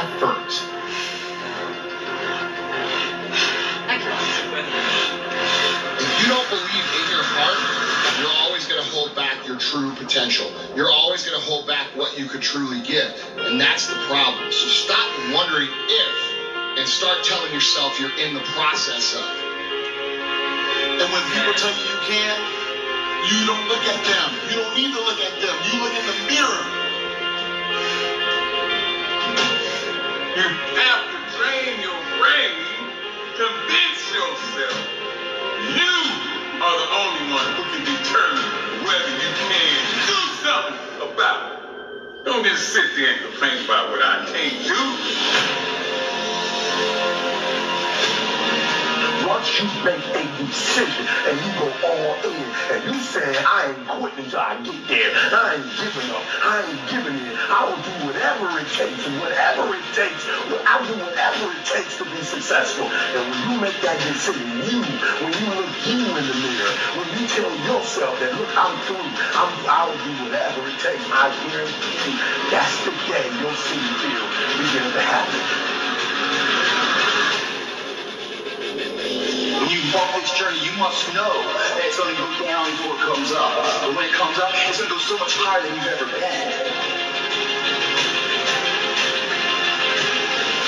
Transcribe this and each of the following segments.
effort. If you don't believe in your heart, you're always going to hold back your true potential. You're always going to hold back what you could truly give. And that's the problem. So stop wondering if and start telling yourself you're in the process of. And when people tell you you can't, you don't look at them. You don't need to look at them. You look in the mirror. You have to train your brain, convince yourself you are the only one who can determine whether you can do something about it. Don't just sit there and complain about what I can't do. Once you make a decision and you go all in and you say, I ain't quitting until I get there. I ain't giving up. I ain't giving in. I will do whatever it takes and whatever it takes. I'll do whatever it takes to be successful. And when you make that decision, when you look you in the mirror, when you tell yourself that, look, I'm through. I'll do whatever it takes. I guarantee you, that's the day you'll see the deal begin to happen. When you walk this journey, you must know that it's going to go down before it comes up. But when it comes up, it's going to go so much higher than you've ever been.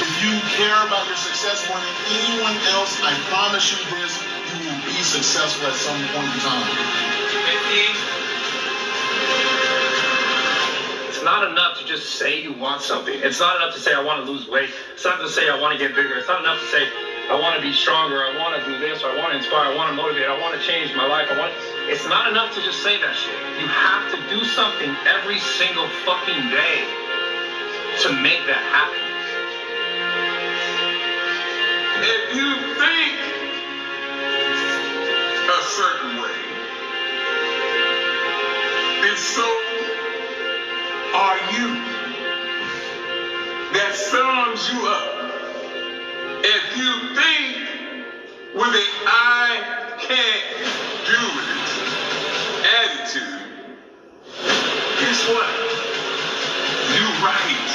If you care about your success more than anyone else, I promise you this, you will be successful at some point in time. It's not enough to just say you want something. It's not enough to say I want to lose weight. It's not enough to say I want to get bigger. It's not enough to say I want to be stronger, I want to do this, or I want to inspire, I want to motivate, I want to change my life, It's not enough to just say that shit. You have to do something every single fucking day to make that happen. If you think a certain way, then so are you. That sums you up. If you think with an I can't do it attitude, guess what? You're right.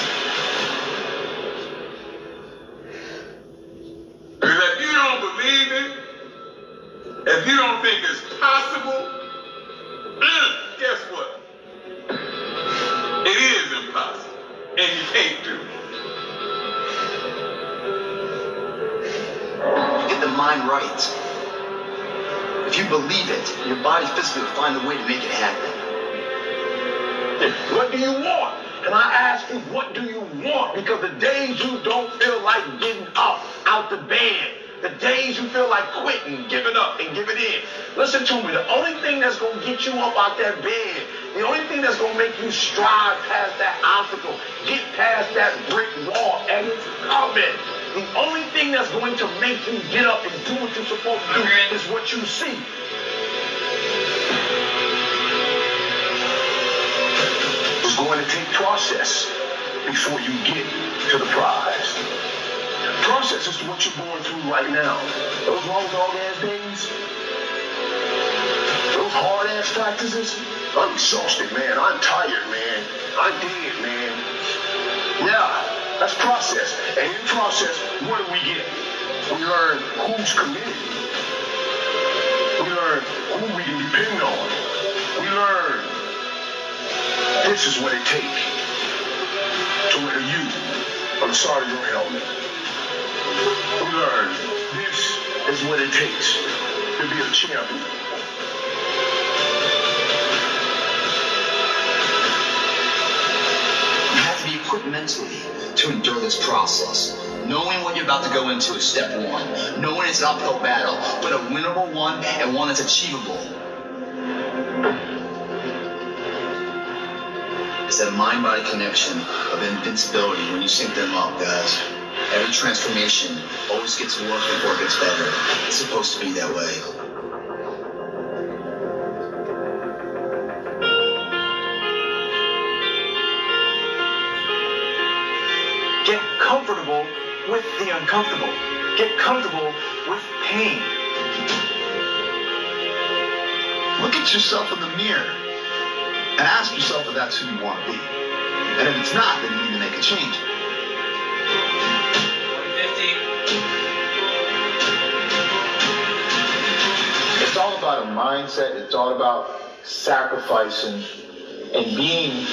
Because if you don't believe it, if you don't think it's possible, guess what? It is impossible, and you can't do it. Get the mind right. If you believe it, your body physically will find a way to make it happen. What do you want? And I ask you, what do you want? Because the days you don't feel like getting up out the bed, the days you feel like quitting, giving up and giving in. Listen to me, the only thing that's going to get you up out that bed, the only thing that's going to make you strive past that obstacle, get past that brick wall, and it's coming. The only thing that's going to make you get up and do what you're supposed to do is what you see. It's going to take process before you get to the prize. Process is what you're going through right now. Those long dog-ass days, those hard-ass practices, I'm exhausted, man. I'm tired, man. I'm dead, man. Yeah. That's process. And in process, what do we get? We learn who's committed. We learn who we can depend on. We learn this is what it takes to wear you on the side of your helmet. We learn this is what it takes to be a champion. You have to be equipped mentally to endure this process. Knowing what you're about to go into is step one. Knowing it's an uphill battle, but a winnable one and one that's achievable. It's that mind-body connection of invincibility when you sync them up, guys. Every transformation always gets worse before it gets better. It's supposed to be that way. Get comfortable with the uncomfortable. Get comfortable with pain. Look at yourself in the mirror and ask yourself if that's who you want to be. And if it's not, then you need to make a change. mindset. It's all about sacrificing and being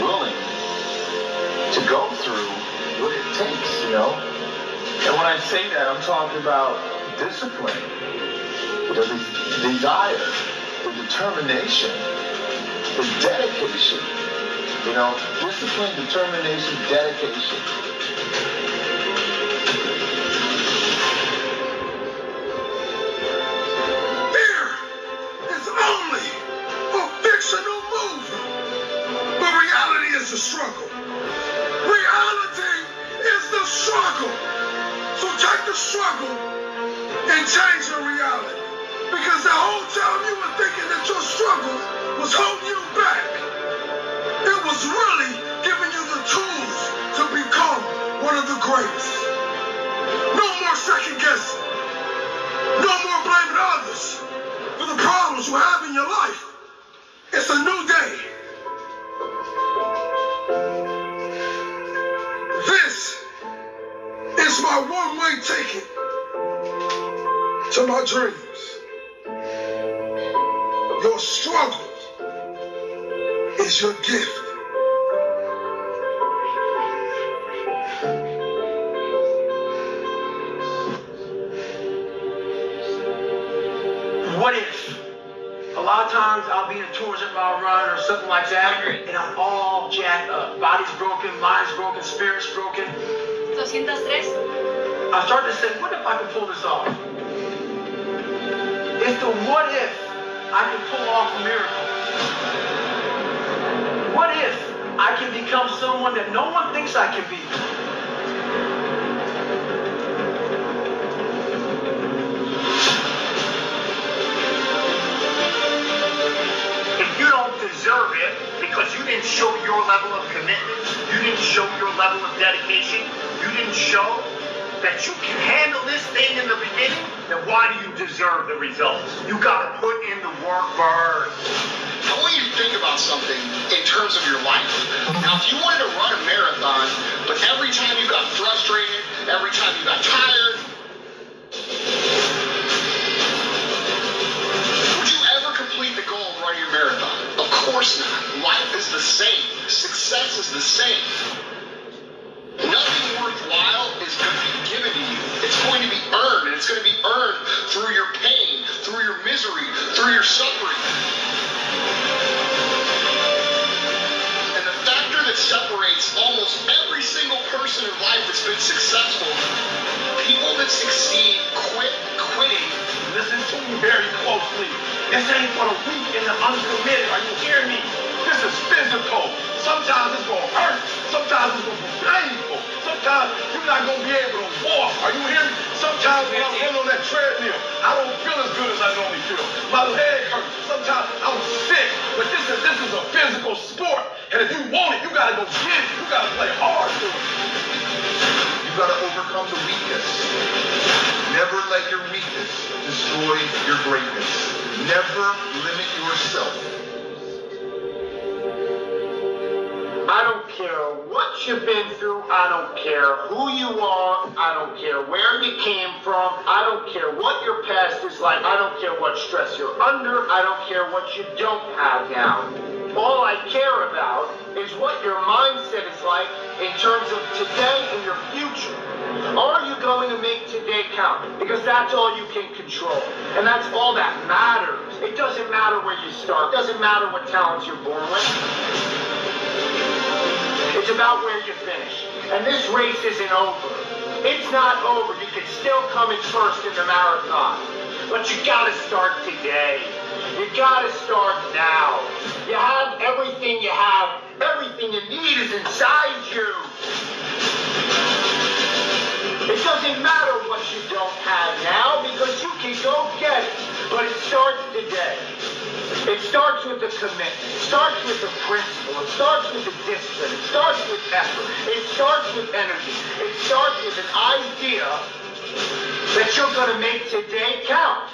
willing to go through what it takes, you know? And when I say that, I'm talking about discipline, the desire, the determination, the dedication, you know? Discipline, determination, dedication. Fear is only a fictional movie, but reality is the struggle. Reality is the struggle. So take the struggle and change your reality. Because the whole time you were thinking that your struggle was holding you back, it was really giving you the tools to become one of the greatest. No more second guessing. No more blaming others for the problems you have in your life. It's a new day. This is my one-way ticket to my dreams. Your struggle is your gift. What if? A lot of times I'll be in a tourism run or something like that, and I'm all jacked up. Body's broken, mind's broken, spirit's broken. 203. I start to say, what if I can pull this off? It's the what if I can pull off a miracle. What if I can become someone that no one thinks I can be? If you don't deserve it because you didn't show your level of commitment, you didn't show your level of dedication, you didn't show that you can handle this thing in the beginning, then why do you deserve the results? You gotta put in the work first. I want you to think about something in terms of your life. Now, if you wanted to run a marathon, but every time you got frustrated, every time you got tired, would you ever complete the goal of running a marathon? Of course not. Life is the same. Success is the same. Nothing worthwhile is going to be given to you. It's going to be earned, and it's going to be earned through your pain, through your misery, through your suffering. And the factor that separates almost every single person in life that's been successful, people that succeed quit quitting. Listen to me very closely. This ain't for the weak and the uncommitted. Are you hearing me? This is physical. Sometimes it's going to hurt. Sometimes it's going to be painful. Sometimes you're not going to be able to walk. Are you hearing me? Sometimes when I'm running on that treadmill, I don't feel as good as I normally feel. My leg hurts. Sometimes I'm sick. But this is a physical sport. And if you want it, you got to go get it. You got to play hard for it. You got to overcome the weakness. Never let your weakness destroy your greatness. Never limit yourself. I don't care what you've been through. I don't care who you are. I don't care where you came from. I don't care what your past is like. I don't care what stress you're under. I don't care what you don't have now. All I care about is what your mindset is like in terms of today and your future. Are you going to make today count? Because that's all you can control. And that's all that matters. It doesn't matter where you start. It doesn't matter what talents you're born with. It's about where you finish. And this race isn't over. It's not over. You can still come in first in the marathon. But you gotta start today. You gotta start now. You have everything you have. Everything you need is inside you. It doesn't matter what you don't have now because you can go get it. But it starts today. It starts with the commitment. It starts with the principle. It starts with the discipline. It starts with effort. It starts with energy. It starts with an idea that you're going to make today count.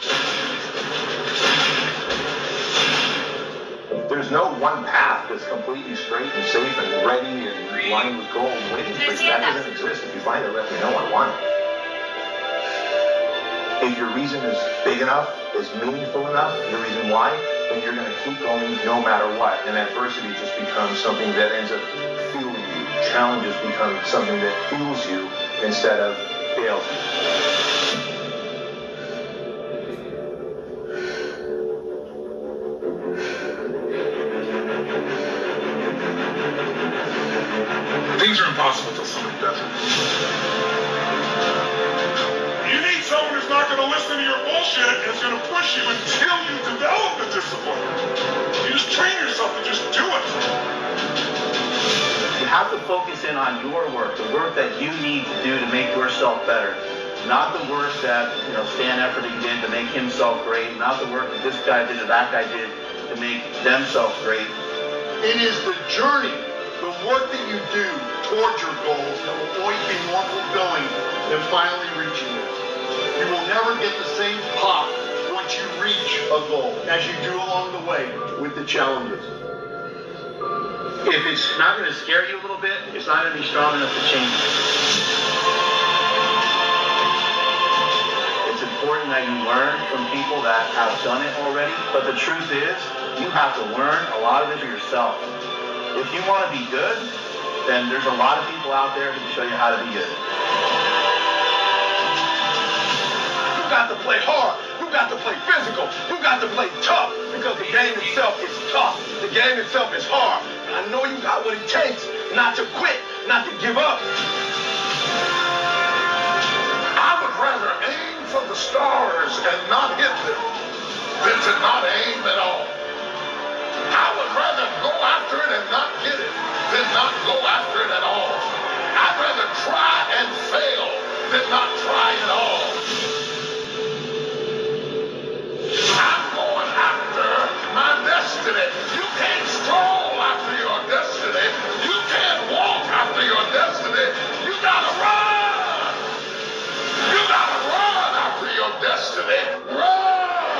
There's no one path that's completely straight and safe and ready and lined with gold and waiting for you. That doesn't exist. If you find it, let me know. I want it. If your reason is big enough, is meaningful enough, the reason why, then you're going to keep going no matter what. And adversity just becomes something that ends up fueling you. Challenges become something that fuels you instead of fails you. Things are impossible until somebody does it. You need someone who's not going to listen to your bullshit and is going to push you until you develop the discipline. You just train yourself to just do it. You have to focus in on your work, the work that you need to do to make yourself better. Not the work that, Stan Efferding did to make himself great, not the work that this guy did or that guy did to make themselves great. It is the journey, the work that you do towards your goals that will always be more fulfilling than finally reaching it. You will never get the same pop once you reach a goal as you do along the way with the challenges. If it's not going to scare you a little bit, it's not going to be strong enough to change it. It's important that you learn from people that have done it already, but the truth is, you have to learn a lot of it for yourself. If you want to be good, then there's a lot of people out there who can show you how to be good. You got to play hard. You got to play physical. You got to play tough because the game itself is tough. The game itself is hard. And I know you got what it takes not to quit, not to give up. I would rather aim for the stars and not hit them than to not aim at all. I would rather go after it and not get it than not go after it at all. I'd rather try and fail than not try at all. I'm going after my destiny. You can't stroll after your destiny. You can't walk after your destiny. You gotta run. You gotta run after your destiny. Run.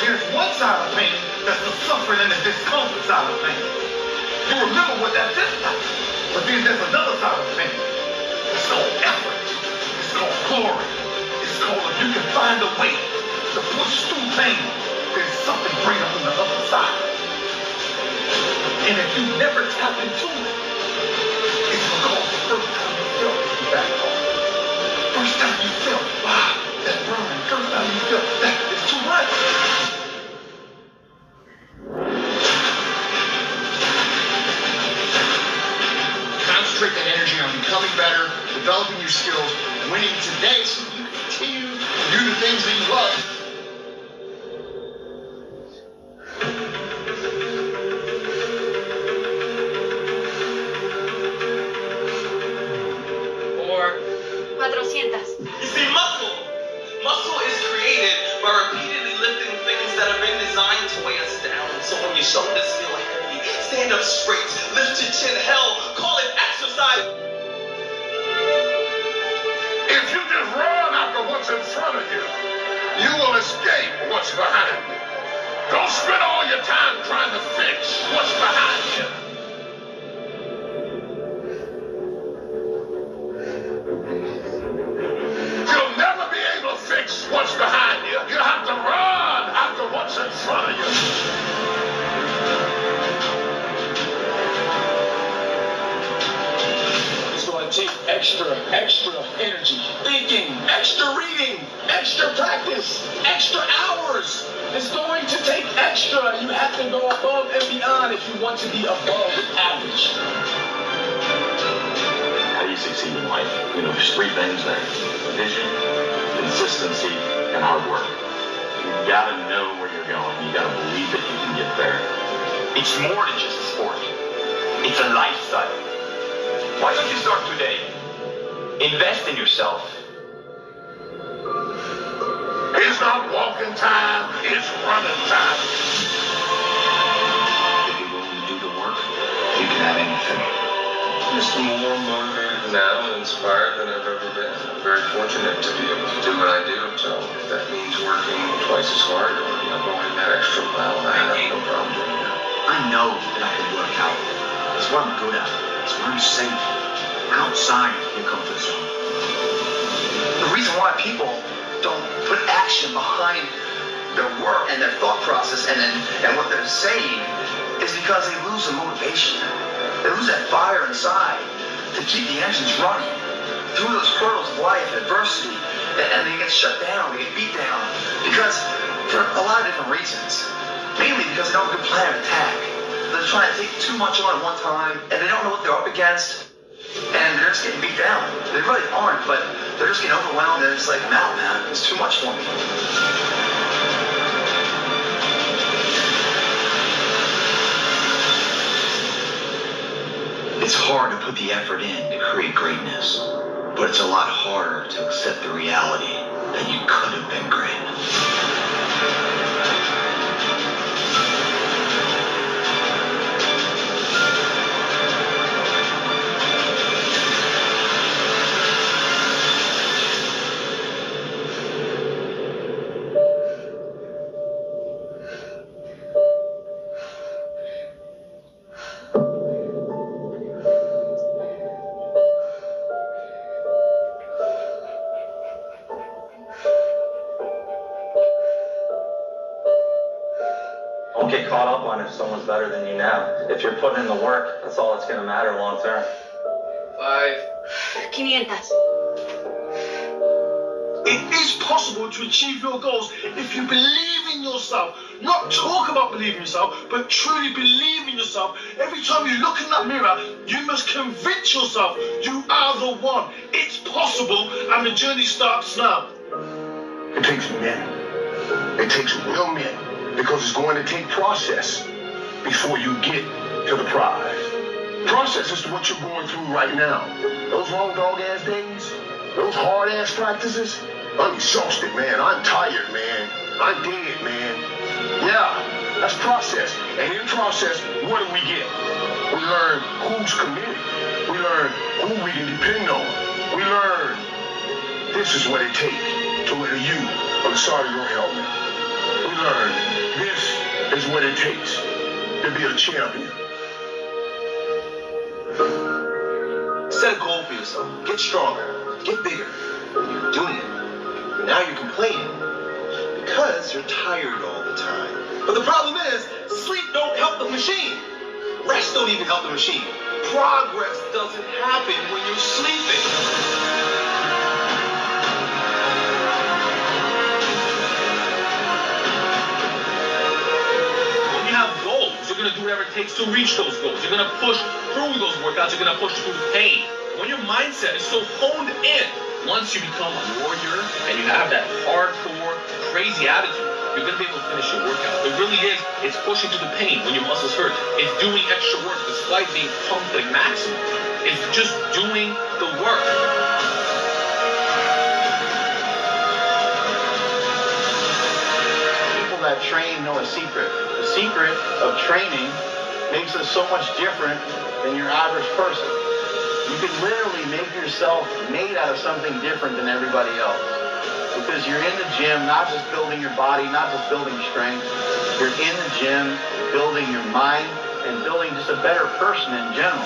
There's one side of pain that's the suffering and the discomfort side of pain. You remember what that is like. But then there's another side of pain. It's called effort. It's called glory. It's called if you can find a way to push through pain, there's something greater on the other side. And if you never tap into it, it's because the first time you felt it, you back off. First time you felt, wow, that burning. First time you felt that it's too much. Concentrate that energy on becoming better, developing your skills, winning today so you continue to do the things that you love. Or 400. You see, muscle is created by repeatedly lifting things that have been designed to weigh us down. So when your shoulders feel heavy, stand up straight, lift your chin, hell, call it exercise. If you just run after what's in front of you, you will escape what's behind you. Don't spend all your time trying to fix what's behind you. You'll never be able to fix what's behind you. You have to run after what's in front of you. Take extra energy, thinking, extra reading, extra practice, extra hours. It's going to take extra. You have to go above and beyond if you want to be above average. How do you succeed in life? There's three things there: vision, consistency, and hard work. You've got to know where you're going. You've got to believe that you can get there. It's more than just a sport. It's a lifestyle. Why don't you start today? Invest in yourself. It's not walking time, it's running time. If you're willing to do the work, you can have anything. Just more motivated now and inspired than I've ever been. I'm very fortunate to be able to do what I do. So if that means working twice as hard or going that extra mile, I have no problem doing that. I know that I can work out. It's what I'm good at. It's what I'm safe. Outside your comfort zone. The reason why people don't put action behind their work and their thought process and what they're saying is because they lose the motivation. They lose that fire inside to keep the engines running through those hurdles of life, adversity, and they get shut down, they get beat down because for a lot of different reasons. Mainly because they don't have a good plan of attack. They're trying to take too much on at one time, and they don't know what they're up against, and they're just getting beat down. They really aren't, but they're just getting overwhelmed, and it's like, no, man, it's too much for me. It's hard to put the effort in to create greatness, but it's a lot harder to accept the reality that you could have been great. Don't get caught up on if someone's better than you now. If you're putting in the work, that's all that's going to matter long term. 500. It is possible to achieve your goals if you believe in yourself. Not talk about believing in yourself, but truly believe in yourself. Every time you look in that mirror, you must convince yourself you are the one. It's possible, and the journey starts now. It takes men. It takes real men. Because it's going to take process before you get to the prize. Process is what you're going through right now. Those long dog-ass days, those hard-ass practices, I'm exhausted, man. I'm tired, man. I'm dead, man. Yeah, that's process. And in process, what do we get? We learn who's committed. We learn who we can depend on. We learn this is what it takes to wear the U on the side of your helmet. We learn this is what it takes to be a champion. Set a goal for yourself. Get stronger. Get bigger. You're doing it. Now you're complaining because you're tired all the time. But the problem is, sleep don't help the machine. Rest don't even help the machine. Progress doesn't happen when you're sleeping. You're going to do whatever it takes to reach those goals. You're going to push through those workouts. You're going to push through pain. When your mindset is so honed in, once you become a warrior and you have that hardcore, crazy attitude, you're going to be able to finish your workout. It really is. It's pushing through the pain when your muscles hurt. It's doing extra work despite being pumped like maximum. It's just doing the work. People that train know a secret. The secret of training makes us so much different than your average person. You can literally make yourself made out of something different than everybody else. Because you're in the gym, not just building your body, not just building strength. You're in the gym, building your mind, and building just a better person in general.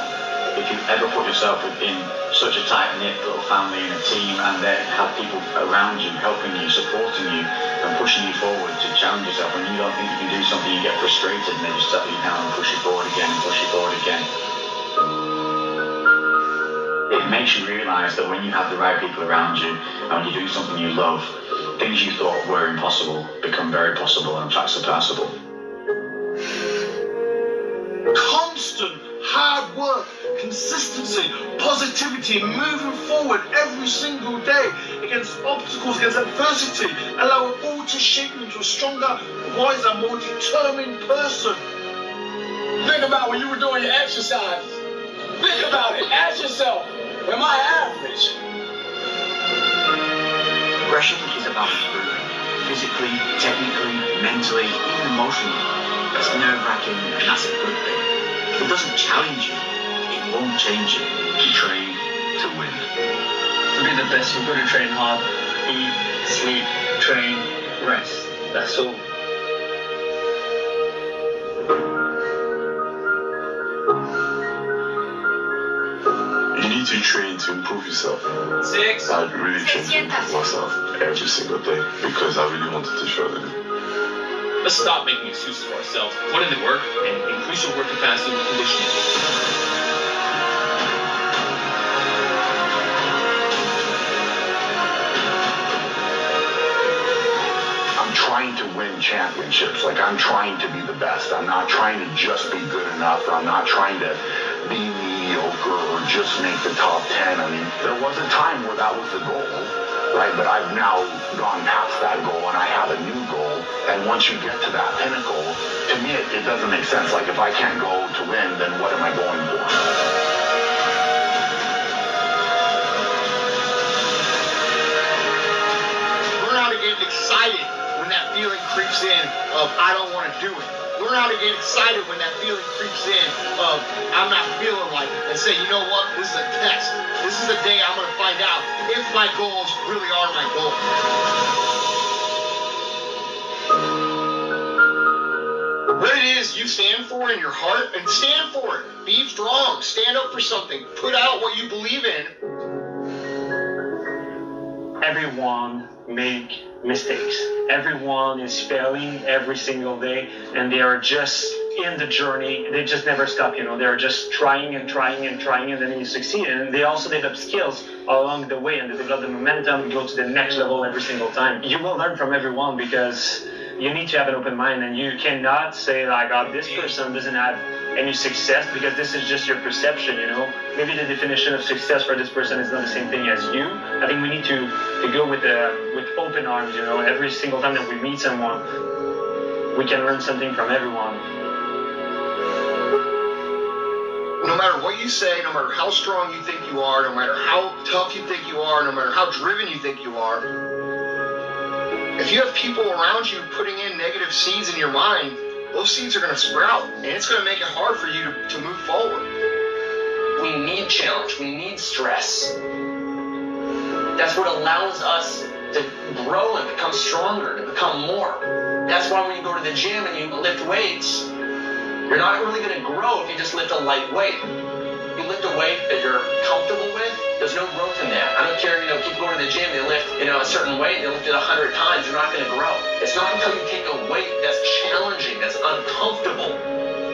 If you ever put yourself within such a tight-knit little family and a team and then have people around you, helping you, supporting you, and pushing you forward to challenge yourself, when you don't think you can do something, you get frustrated and they just settle you down and push you forward again and push you forward again. It makes you realise that when you have the right people around you and when you do something you love, things you thought were impossible become very possible and in fact surpassable. Constant hard work, consistency, positivity, moving forward every single day against obstacles, against adversity, allow it all to shape you into a stronger, wiser, more determined person. Think about when you were doing your exercises. Think about it. Ask yourself, am I average? Progression is about improving. Physically, technically, mentally, even emotionally. It's nerve-wracking and that's a good thing. If it doesn't challenge you, it won't change you. You train to win. To be the best, you've got to train hard. Eat, sleep, train, rest. That's all. You need need to train to improve yourself. 6. I really train to improve myself every single day because I really wanted to show them. Let's stop making excuses for ourselves. Put in the work and increase your work capacity and conditioning. I'm trying to win championships. Like, I'm trying to be the best. I'm not trying to just be good enough. I'm not trying to be mediocre or just make the top 10. I mean, there was a time where that was the goal, right? But I've now gone past that goal and I have a new goal. And once you get to that pinnacle, to me, it doesn't make sense. Like, if I can't go to win, then what am I going for? Learn how to get excited when that feeling creeps in of I don't want to do it. Learn how to get excited when that feeling creeps in of I'm not feeling like it. And say, you know what? This is a test. This is the day I'm going to find out if my goals really are my goals. What it is you stand for in your heart, and stand for it. Be strong. Stand up for something. Put out what you believe in. Everyone make mistakes. Everyone is failing every single day, and they are just in the journey. They just never stop, you know. They're just trying and trying and trying, and then you succeed. And they also develop skills along the way, and they develop the momentum, go to the next level every single time. You will learn from everyone because you need to have an open mind, and you cannot say like, oh, this person doesn't have any success because this is just your perception, you know. Maybe the definition of success for this person is not the same thing as you. I think we need to go with open arms, you know. Every single time that we meet someone, we can learn something from everyone. No matter what you say, no matter how strong you think you are, no matter how tough you think you are, no matter how driven you think you are, if you have people around you putting in negative seeds in your mind, those seeds are going to sprout, and it's going to make it hard for you to move forward. We need challenge. We need stress. That's what allows us to grow and become stronger, to become more. That's why when you go to the gym and you lift weights, you're not really going to grow if you just lift a light weight. You lift a weight that you're comfortable with, there's no growth in that. I don't care, you know, people go to the gym, they lift, you know, a certain weight, they lift it 100 times, you're not going to grow. It's not until you take a weight that's challenging, that's uncomfortable,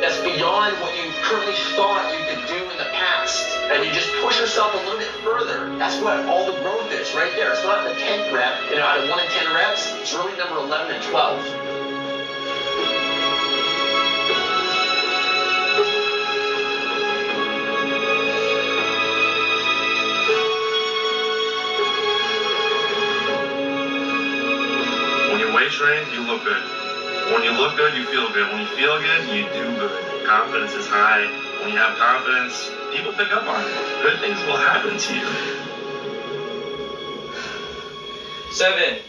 that's beyond what you currently thought you could do in the past, and you just push yourself a little bit further. That's what all the growth is, right there. It's not the 10th rep, you know, out of 1 in 10 reps, it's really number 11 and 12. Train, you look good. When you look good, you feel good. When you feel good, you do good. Confidence is high. When you have confidence, people pick up on it. Good things will happen to you. 700.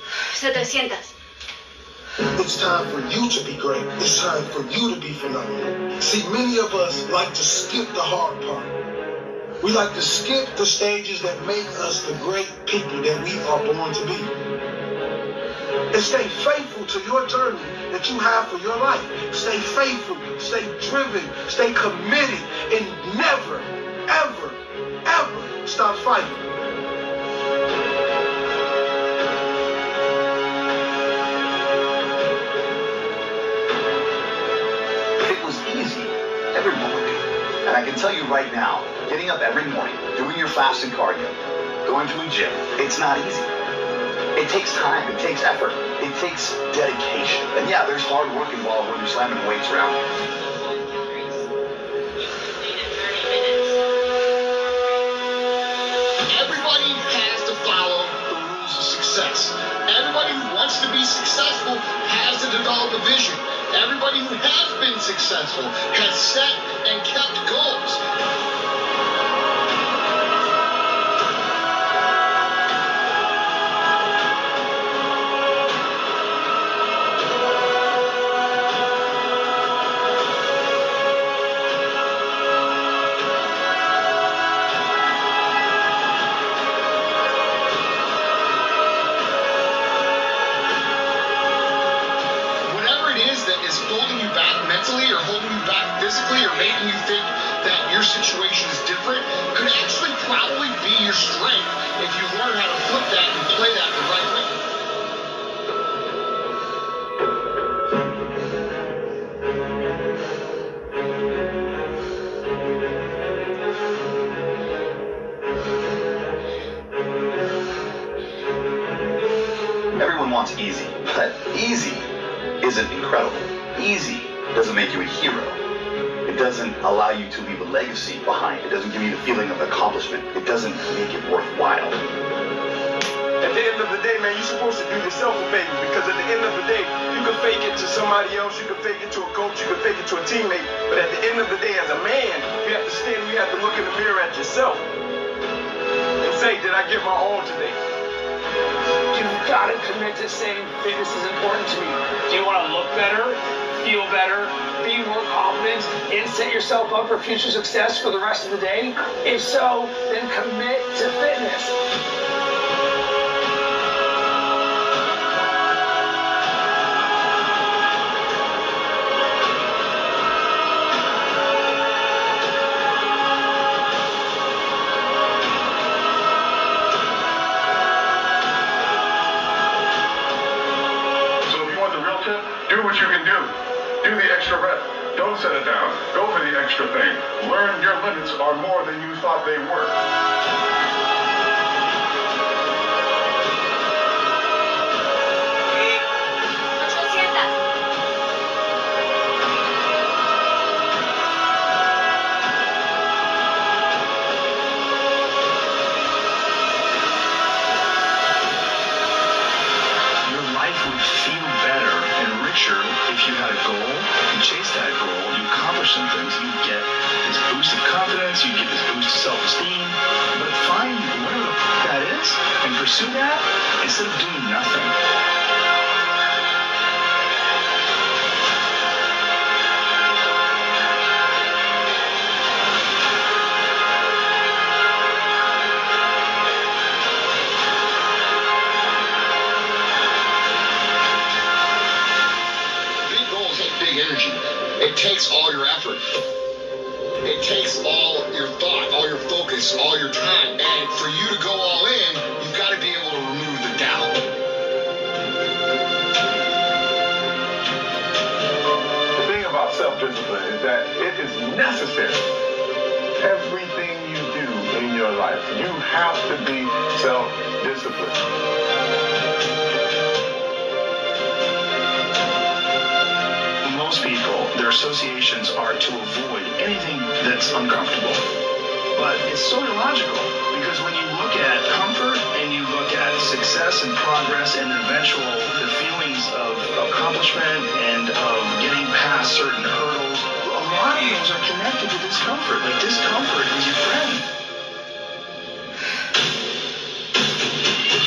It's time for you to be great. It's time for you to be phenomenal. See, many of us like to skip the hard part. We like to skip the stages that make us the great people that we are born to be. And stay faithful to your journey that you have for your life. Stay faithful, stay driven, stay committed, and never, ever, ever stop fighting. If it was easy, everyone would be. And I can tell you right now, getting up every morning, doing your fasting cardio, going to a gym, it's not easy. It takes time, it takes effort, it takes dedication. And yeah, there's hard work involved when you're slamming weights around. Everybody has to follow the rules of success. Everybody who wants to be successful has to develop a vision. Everybody who has been successful has set and kept goals. Or holding you back physically or making you think that your situation is different could actually probably wants easy, but easy isn't incredible. Easy doesn't make you a hero. It doesn't allow you to leave a legacy behind. It doesn't give you the feeling of accomplishment. It doesn't make it worthwhile. At the end of the day, man, you're supposed to do yourself a favor, because at the end of the day, you can fake it to somebody else, you can fake it to a coach, you can fake it to a teammate, but at the end of the day, as a man, you have to stand, you have to look in the mirror at yourself and say, did I give my all today? You've got to commit to saying fitness is important to me. Do you want to look better, feel better, be more confident, and set yourself up for future success for the rest of the day? If so, then commit to fitness. Do what you can do. Do the extra rep. Don't set it down. Go for the extra thing. Learn your limits are more than you thought they were. If you had a goal, you chase that goal, you accomplish some things, you get this boost of confidence, you get this boost of self-esteem, but find whatever the fuck that is and pursue that instead of doing nothing. Energy. It takes all your effort. It takes all your thought, all your focus, all your time. And for you to go all in, you've got to be able to remove the doubt. The thing about self-discipline is that it is necessary. Everything you do in your life, you have to be self-disciplined. Most people, their associations are to avoid anything that's uncomfortable. But it's so illogical, because when you look at comfort and you look at success and progress and the feelings of accomplishment and of getting past certain hurdles, a lot of those are connected to discomfort. Like, discomfort is your friend.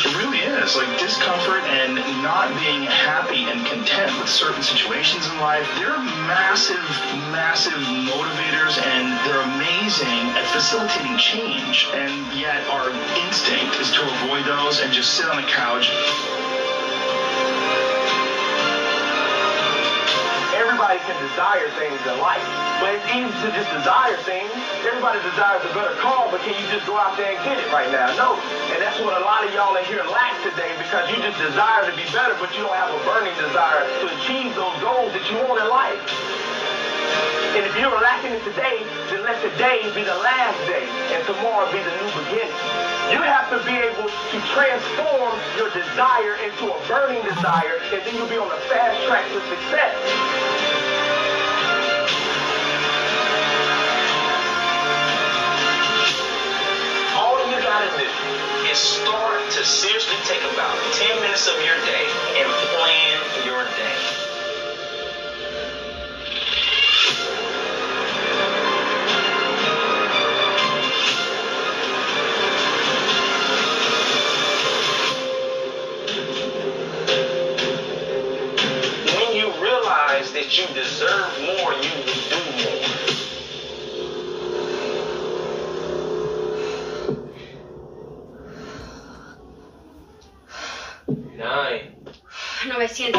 It really is. Like, discomfort and not being happy and content with certain situations in life, they're massive, massive motivators, and they're amazing at facilitating change. And yet our instinct is to avoid those and just sit on the couch. Everybody can desire things in life, but it's easy to just desire things. Everybody desires a better car, but can you just go out there and get it right now? No. And that's what a lot of y'all in here lack today, because you just desire to be better, but you don't have a burning desire to achieve those goals that you want in life. And if you're lacking it today, then let today be the last day, and tomorrow be the new beginning. You have to be able to transform your desire into a burning desire, and then you'll be on a fast track to success. All you gotta do is start to seriously take about 10 minutes of your day and plan your day. When you realize that you deserve more, you will do more. 900.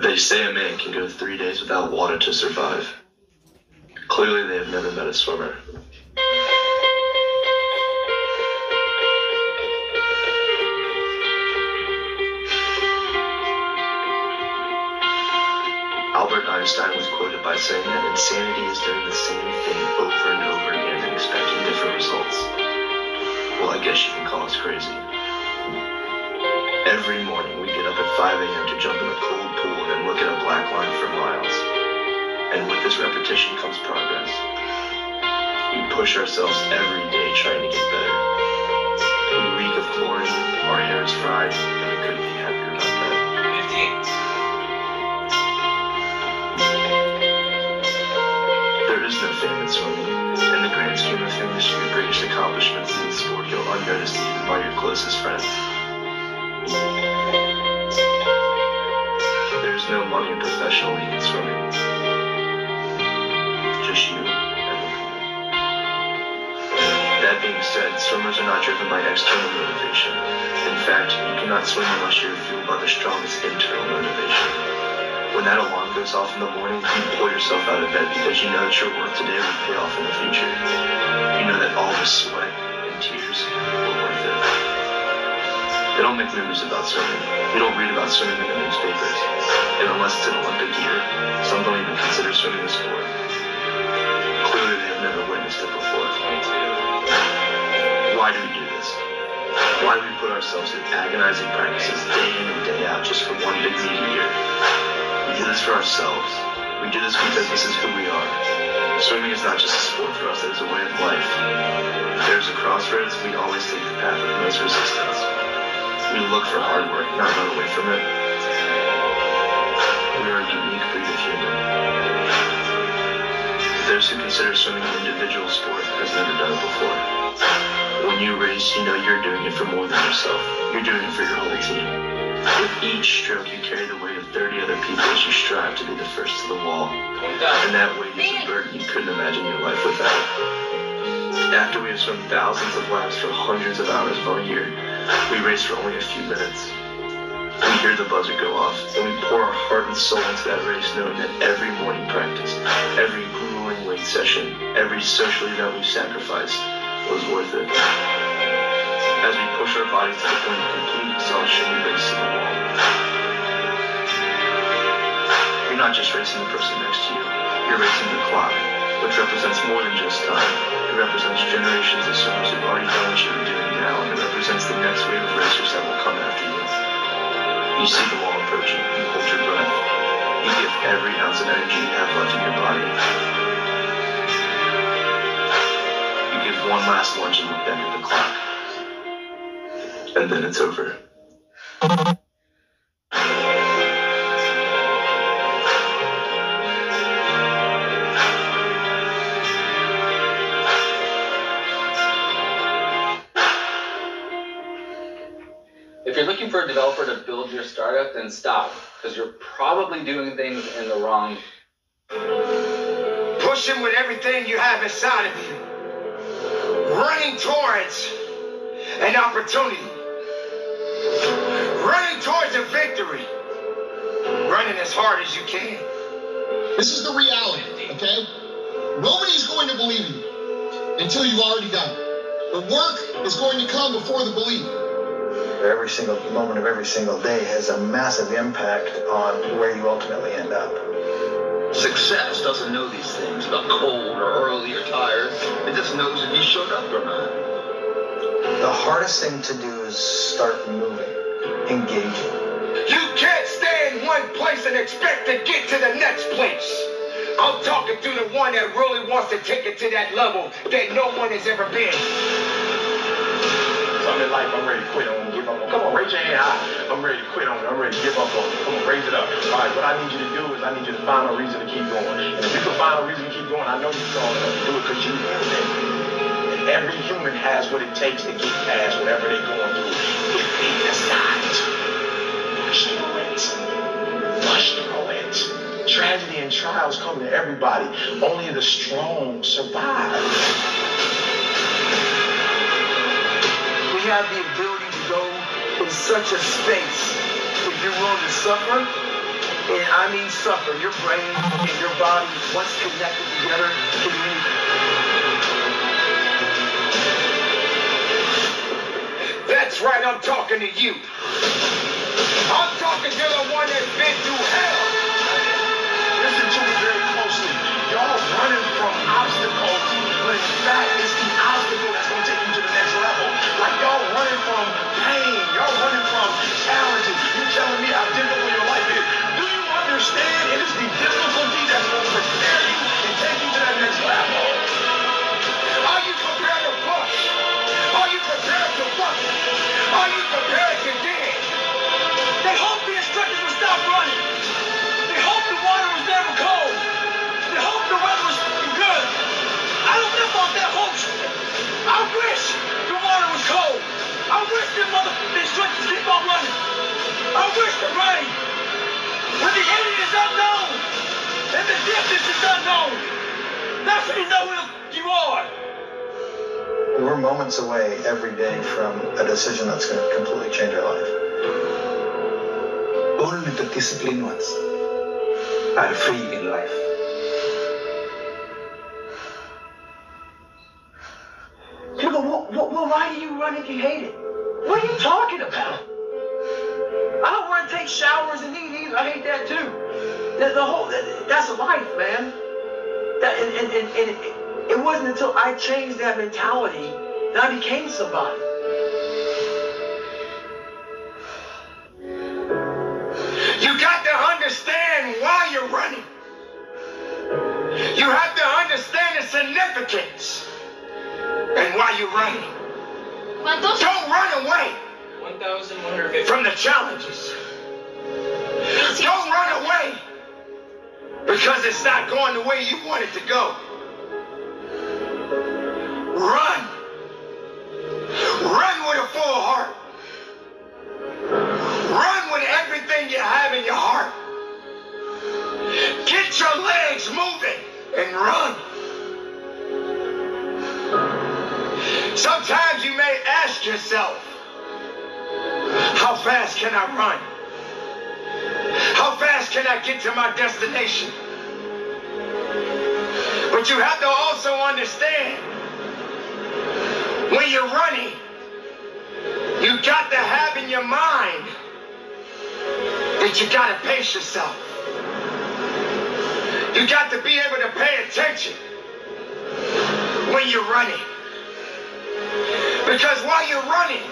They say a man can go 3 days without water to survive. Clearly, they have never met a swimmer. Albert Einstein was quoted by saying that insanity is doing the same thing over and over again and expecting different results. Well, I guess you can call us crazy. Every morning we get up at 5 a.m. to jump in a cold pool and look at a black line for miles. And with this repetition comes progress. We push ourselves every day trying to get better. We reek of chlorine, our hair is fried, and we couldn't be happier about that. 15. There is no fame in swimming. In the grand scheme of things, your greatest accomplishments in the sport go unnoticed even by your closest friends. There's no money in professional league in swimming. Just you and the pool. That being said, swimmers are not driven by external motivation. In fact, you cannot swim unless you're fueled by the strongest internal motivation. When that alarm goes off in the morning, you pull yourself out of bed because you know that your work today will pay off in the future. You know that all the sweat and tears were worth it. They don't make movies about swimming. You don't read about swimming in the newspapers. And unless it's an Olympic year, some don't even consider swimming a sport. Clearly, they have never witnessed it before. Why do we do this? Why do we put ourselves through agonizing practices day in and day out just for one big meet a year? We do this for ourselves. We do this because this is who we are. Swimming is not just a sport for us, it is a way of life. If there's a crossroads, we always take the path of most resistance. We look for hard work, not run away from it. We are a unique breed of human. Those who consider swimming an individual sport has never done it before. When you race, you know you're doing it for more than yourself. You're doing it for your whole team. With each stroke, you carry the weight of 30 other people as you strive to be the first to the wall. And that weight is a burden you couldn't imagine your life without. After we have swum thousands of laps for hundreds of hours of our year, we race for only a few minutes. We hear the buzzer go off, and we pour our heart and soul into that race, knowing that every morning practice, every grueling weight session, every social event we sacrificed was worth it. As we push our bodies to the point of complete exhaustion, we race to the wall. You're not just racing the person next to you, you're racing the clock, which represents more than just time. It represents generations of swimmers who've already done what you're doing now, and it represents the next wave of racers that will come after you. You see the wall approaching, you hold your breath. You give every ounce of energy you have left in your body. You give one last lunge and look back at the clock. And then it's over. If you're looking for a developer to build your startup, then stop, because you're probably doing things in the wrong. Pushing with everything you have inside of you. Running towards an opportunity. Running towards a victory. Running as hard as you can. This is the reality, okay? Nobody's going to believe you until you've already done it. The work is going to come before the belief. Every single moment of every single day has a massive impact on where you ultimately end up. Success doesn't know these things about cold or early or tired. It just knows if you showed up or not. The hardest thing to do is start moving, engaging. You can't stay in one place and expect to get to the next place. I'm talking to the one that really wants to take it to that level that no one has ever been. Something in life I'm ready to quit on, give up on. Come on, raise your hand high. I'm ready to quit on it. I'm ready to give up on it. Come on, raise it up. All right, what I need you to do is I need you to find a reason to keep going. And if you can find a reason to keep going, I know you're strong enough to do it because you live it. And every human has what it takes to get past whatever they're going through. If they decide to push through it. Push through it. Tragedy and trials come to everybody. Only the strong survive. We have the ability to go in such a space. If you're willing to suffer, And I mean suffer. Your brain and your body, once connected together, can do anything. That's right, I'm talking to you. I'm talking to the one that's been through hell. Listen to me very closely. Y'all running from obstacles, but in fact, it's the obstacle that's going to take you to the next level. Like y'all running from pain. Y'all running from challenges. You telling me how difficult your life is. Do you understand? It is the difficulty that's going to prepare you and take you to that next level. Are you prepared to push? Are you prepared to work? Are you prepared to dig? They hoped the instructors would stop running. They hoped the water was never cold. They hoped the weather was good. I don't live on that hope. I wish the water was cold. I wish the instructors keep on running. I wish the rain. When the end is unknown and the distance is unknown, that's when you know who you are. We're moments away every day from a decision that's going to completely change our life. Only the disciplined ones are free in life. People, well, why do you run if you hate it? What are you talking about? I don't want to take showers and eat either. I hate that too. That's life, man. It wasn't until I changed that mentality that I became somebody. You got to understand why you're running. You have to understand the significance and why you're running. Don't run away 1,150 from the challenges. Don't run away because it's not going the way you want it to go. Run. Run with a full heart. Run with everything you have in your heart. Get your legs moving and run. Sometimes you may ask yourself, how fast can I run? How fast can I get to my destination? But you have to also understand, when you're running, you got to have in your mind that you got to pace yourself. You got to be able to pay attention when you're running. Because while you're running,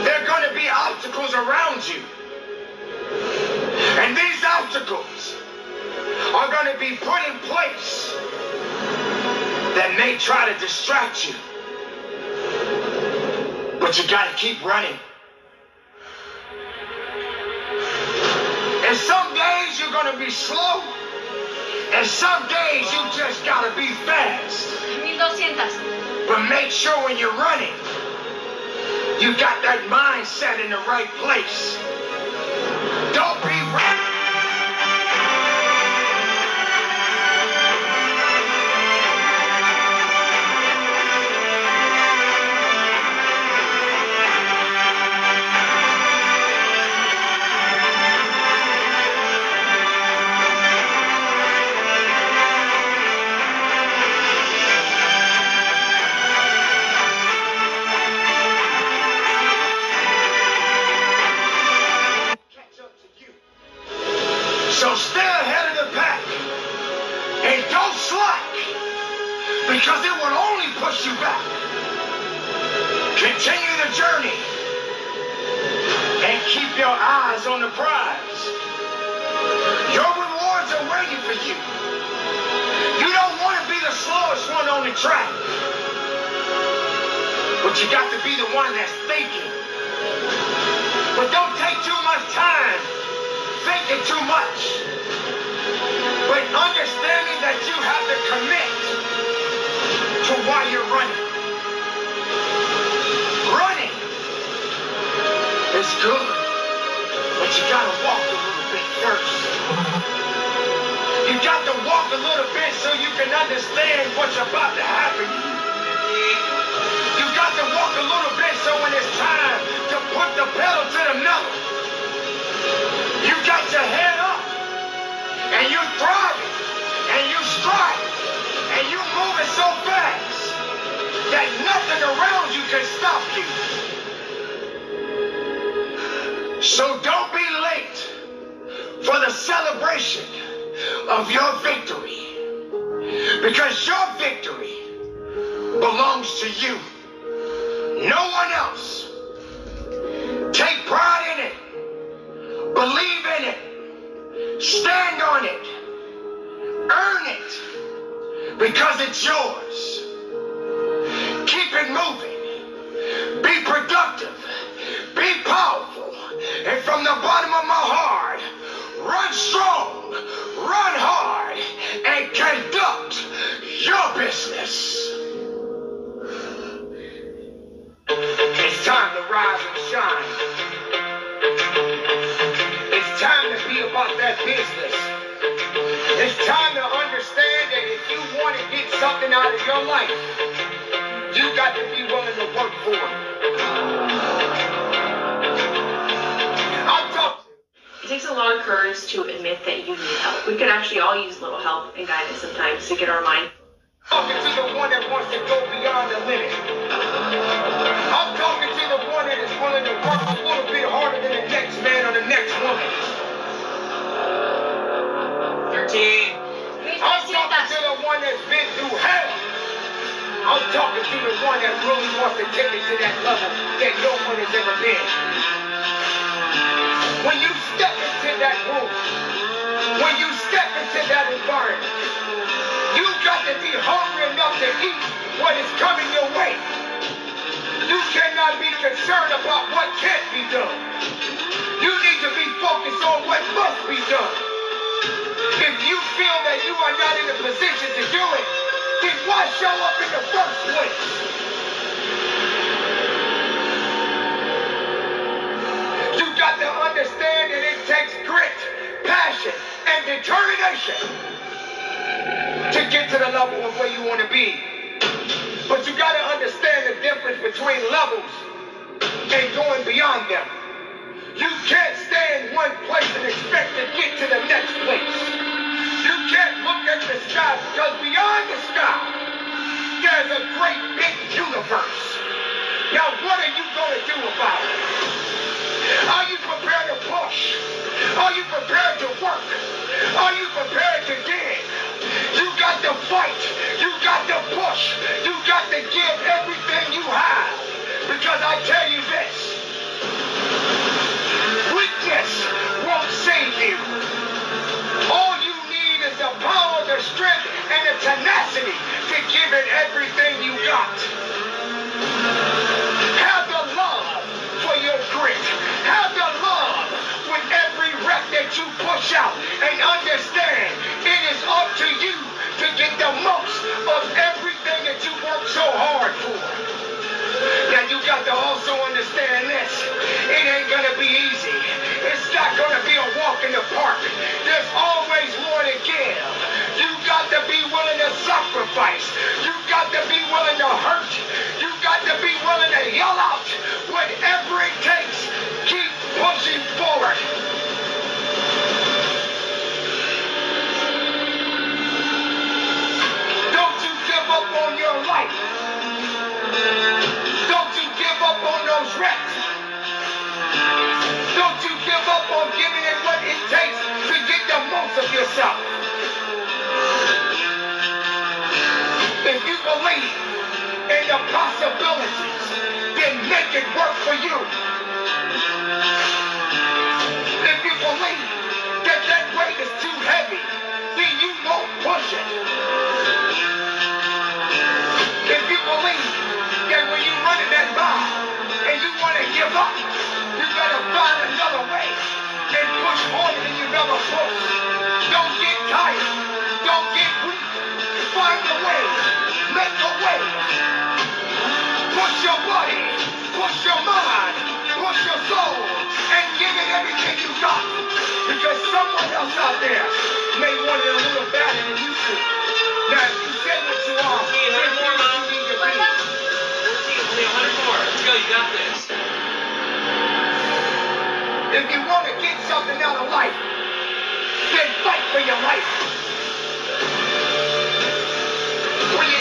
there are going to be obstacles around you. And these obstacles are going to be put in place that may try to distract you. But you got to keep running. And some days you're going to be slow. And some days you just got to be fast. 1200. But make sure when you're running, you got that mindset in the right place. Don't be running. So stay ahead of the pack and don't slack, because it will only push you back. Continue the journey and keep your eyes on the prize. Your rewards are waiting for you. You don't want to be the slowest one on the track, but you got to be the one that's thinking. But don't take too much time thinking too much, but understanding that you have to commit to why you're running. Running is good, but you gotta walk a little bit first. You got to walk a little bit so you can understand what's about to happen to you. You got to walk a little bit so when it's time to put the pedal to the metal, you got your head moving so fast that nothing around you can stop you. So don't be late for the celebration of your victory, because your victory belongs to you, no one else. Take pride in it, believe in it, stand on it, earn it, because it's yours. Keep it moving, be productive, be powerful, and from the bottom of my heart, run strong, run hard, and conduct your business. It's time to rise and shine. It's time to be about that business. It's time to understand that if you want to get something out of your life, you got to be willing to work for it. It takes a lot of courage to admit that you need help. We could actually all use a little help and guidance sometimes to get our mind. Talking to the one that wants to go beyond the limit. I'm talking to the one that is willing to work a little bit harder than the next man or the next woman. 13. I'm talking to the one that's been through hell. I'm talking to the one that really wants to take it to that level that no one has ever been. When you step into that room, when you step into that environment, you got to be hungry enough to eat what is coming your way. You cannot be concerned about what can't be done. You need to be focused on what must be done. If you feel that you are not in a position to do it, then why show up in the first place? You got to understand that it takes grit, passion, and determination to get to the level of where you want to be. But you got to understand the difference between levels and going beyond them. You can't stay in one place and expect to get to the next place. You can't look at the sky, because beyond the sky, there's a great big universe. Now, what are you going to do about it? Are you prepared to push? Are you prepared to work? Are you prepared to dig? You got to fight. You got to push. You got to give everything you have. Because I tell you this, weakness won't save you. All you need is the power, the strength, and the tenacity to give it everything you got. Have the love for your grit. Have the love with every rep that you push out. And understand, it is up to you to get the most of everything that you work so hard for. Now you got to also understand this. It ain't gonna be easy. It's not gonna be a walk in the park. There's always more to give. You got to be willing to sacrifice. You got to be willing to hurt. You got to be willing to yell out. Whatever it takes, keep pushing forward. Don't you give up on your life. Don't you give up on those reps. Don't you give up on giving it what it takes to get the most of yourself. If you believe in the possibilities, then make it work for you. If you believe that that weight is too heavy, then you won't push it. If you believe that when you're running that mile and you want to give up, you gotta find another way and push harder than you've ever pushed. Don't get tired. Don't get weak. Find a way. Make a way. Push your body. Push your mind. Push your soul. And give it everything you got. Because someone else out there may want it a little better than you do. Now, if you say what you are, then more you need to be. 100 more. Let's go. You got this. If you want to get something out of life, then fight for your life. When you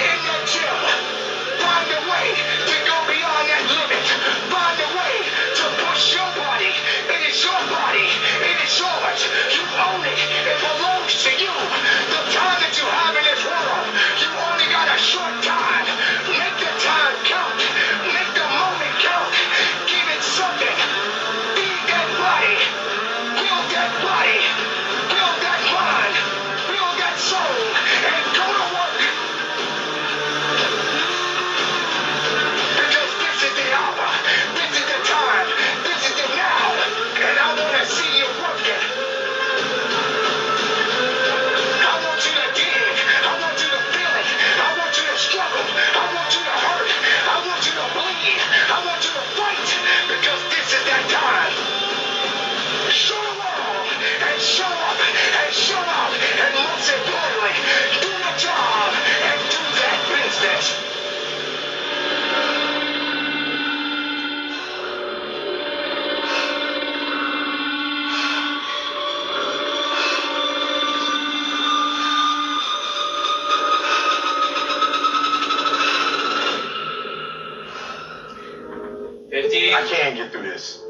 I can get through this.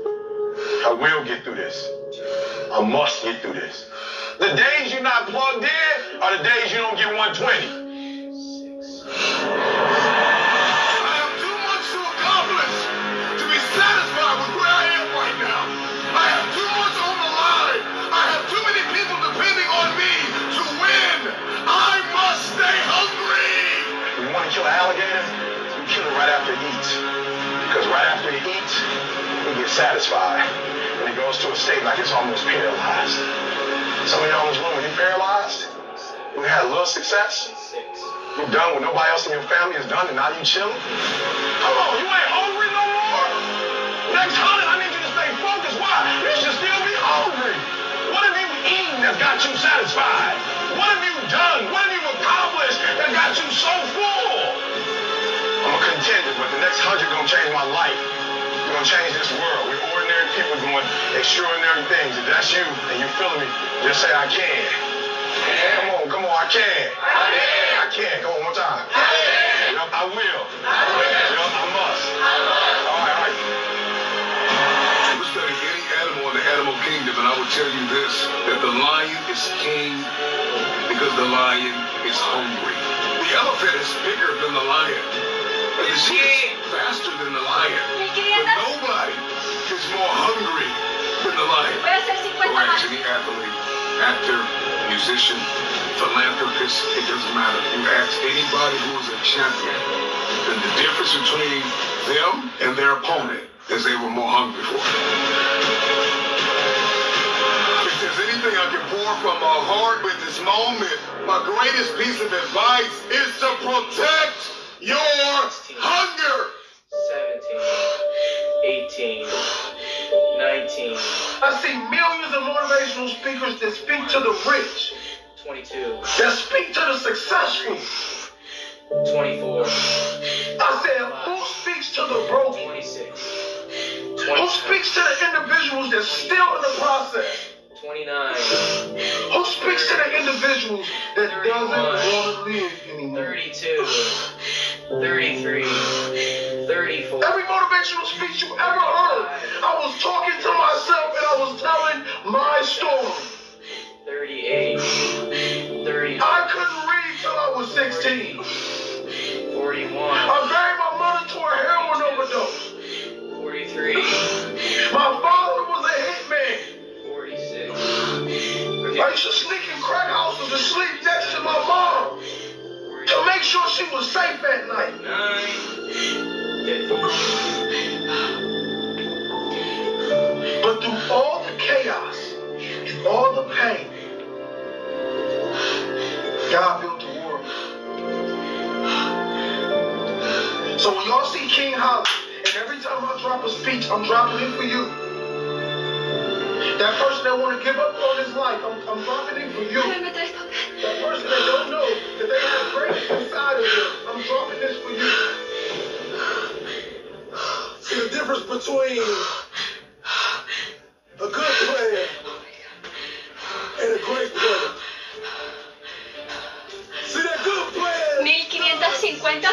I will get through this. I must get through this. The days you're not plugged in are the days you don't get 120. Satisfied with where I am right now. I have too much on the line. I have too many people depending on me to win. I must stay hungry. You want to kill an alligator? You kill it right after it eats. Because right after it eats, it gets satisfied. And it goes to a state like it's almost paralyzed. Some of y'all in this room, are you paralyzed? You had a little success? You're done with nobody else in your family is done and now you chilling? Come on, you ain't hungry no more? Next 100, I need you to stay focused. Why? You should still be hungry. What have you eaten that's got you satisfied? What have you done? What have you accomplished that got you so full? I'm a contender, but the next 100 gonna change my life. We're gonna change this world. We're ordinary people doing extraordinary things. If that's you and you're feeling me, just say I can. Come on, I can. I can. Come on, one time. Yep, I will. Yep, I must. All right. You study any animal in the animal kingdom, and I will tell you this, that the lion is king because the lion is hungry. The elephant is bigger than the lion. And the sheep is faster than the lion. But nobody is more hungry than the lion. Or any athlete, actor, musician, philanthropist, it doesn't matter. You ask anybody who is a champion, and the difference between them and their opponent is they were more hungry for it. If there's anything I can pour from my heart with this moment, my greatest piece of advice is to protect your hunger. 17, 18, 19. I see millions of motivational speakers that speak to the rich. 22. That speak to the successful. 24. I said, who speaks to the broken? 26. Who speaks to the individuals that's still in the process? 29. Who speaks to the individuals that doesn't want to live anymore? 32. 33. 34. Every motivational speech you ever heard, I was talking to myself and I was telling my story. 38. 30. I couldn't read till I was 16. 41. I buried my mother to a heroin overdose. 43. My father was a hitman. 46. I used to sneak in crack houses and sleep next to my mom to make sure she was safe at night. 9. But through all the chaos and all the pain, God built the world. So when y'all see King Holly, and every time I drop a speech, I'm dropping it for you. That person that want to give up on his life, I'm dropping it for you. That person that don't know that they have greatness inside of them, I'm dropping this for you. See the difference between a good player and a great player. See that good player? 1550.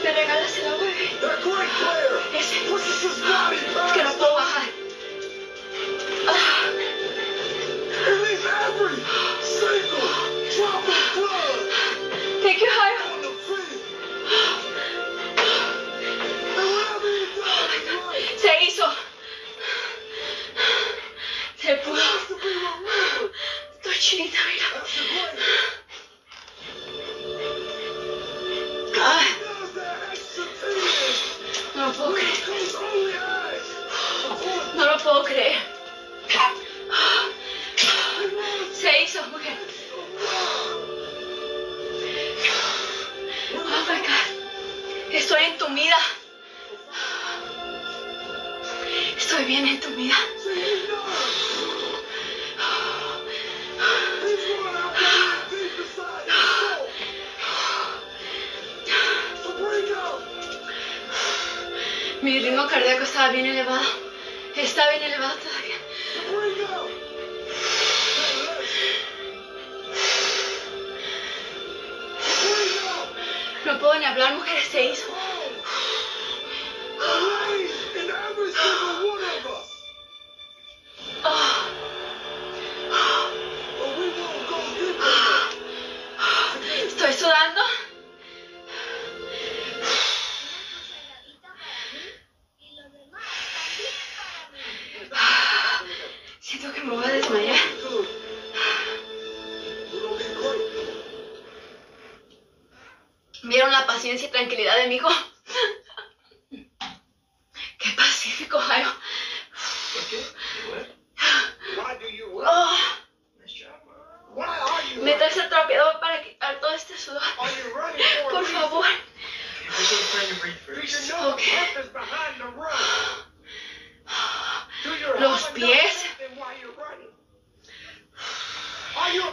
¿Me regalas el agua? That great player pushes his body past que no puedo bajar. He leaves every single drop of blood. Thank you, Jairo. On the field. And whatever he does is right. Se hizo. Se pudo. Estoy chinita, mira. Ay. No lo puedo creer. No lo puedo creer. Se hizo, mujer. Oh my God. Estoy entumida. Estoy bien entumida. Mi ritmo cardíaco estaba bien elevado. Está bien elevado todavía. No puedo ni hablar, mujeres, se hizo. Estoy sudando. Siento que me voy a desmayar. ¿Vieron la paciencia y tranquilidad de mi hijo? Qué pacífico, Jairo. Oh. Me traes el trapeador para quitar todo este sudor. Por favor. Okay. Los pies.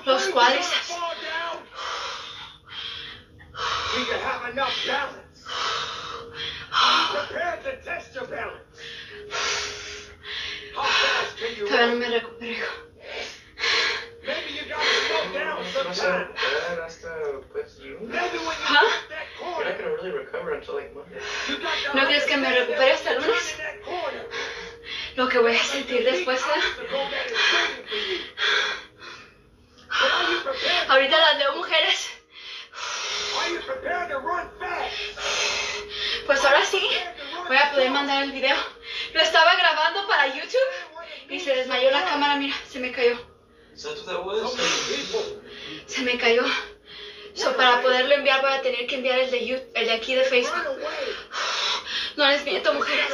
Los cuádriceps. Do you have enough balance? Prepare to test your balance. How fast can you Todavía no run? me recupero. Maybe you gotta slow down sometime. Maybe when you Huh? hit that You're corner, not gonna really recover until like Monday. you got to ¿No crees que me recupere hasta el lunes? that corner. Lo que voy a sentir después, ¿eh? Obstacle that is waiting for you. But are you prepared? Ahorita las veo, mujeres. Are you prepared to run fast? Pues ahora sí, voy a poder mandar el video. Lo estaba grabando para YouTube y se desmayó la cámara, mira, se me cayó. Is that what that was? Se me cayó. So, para poderlo enviar voy a tener que enviar el de YouTube, el de aquí de Facebook. No les miento, mujeres.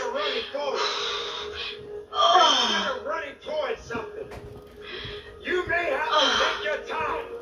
You're running towards something. You may have to take your time.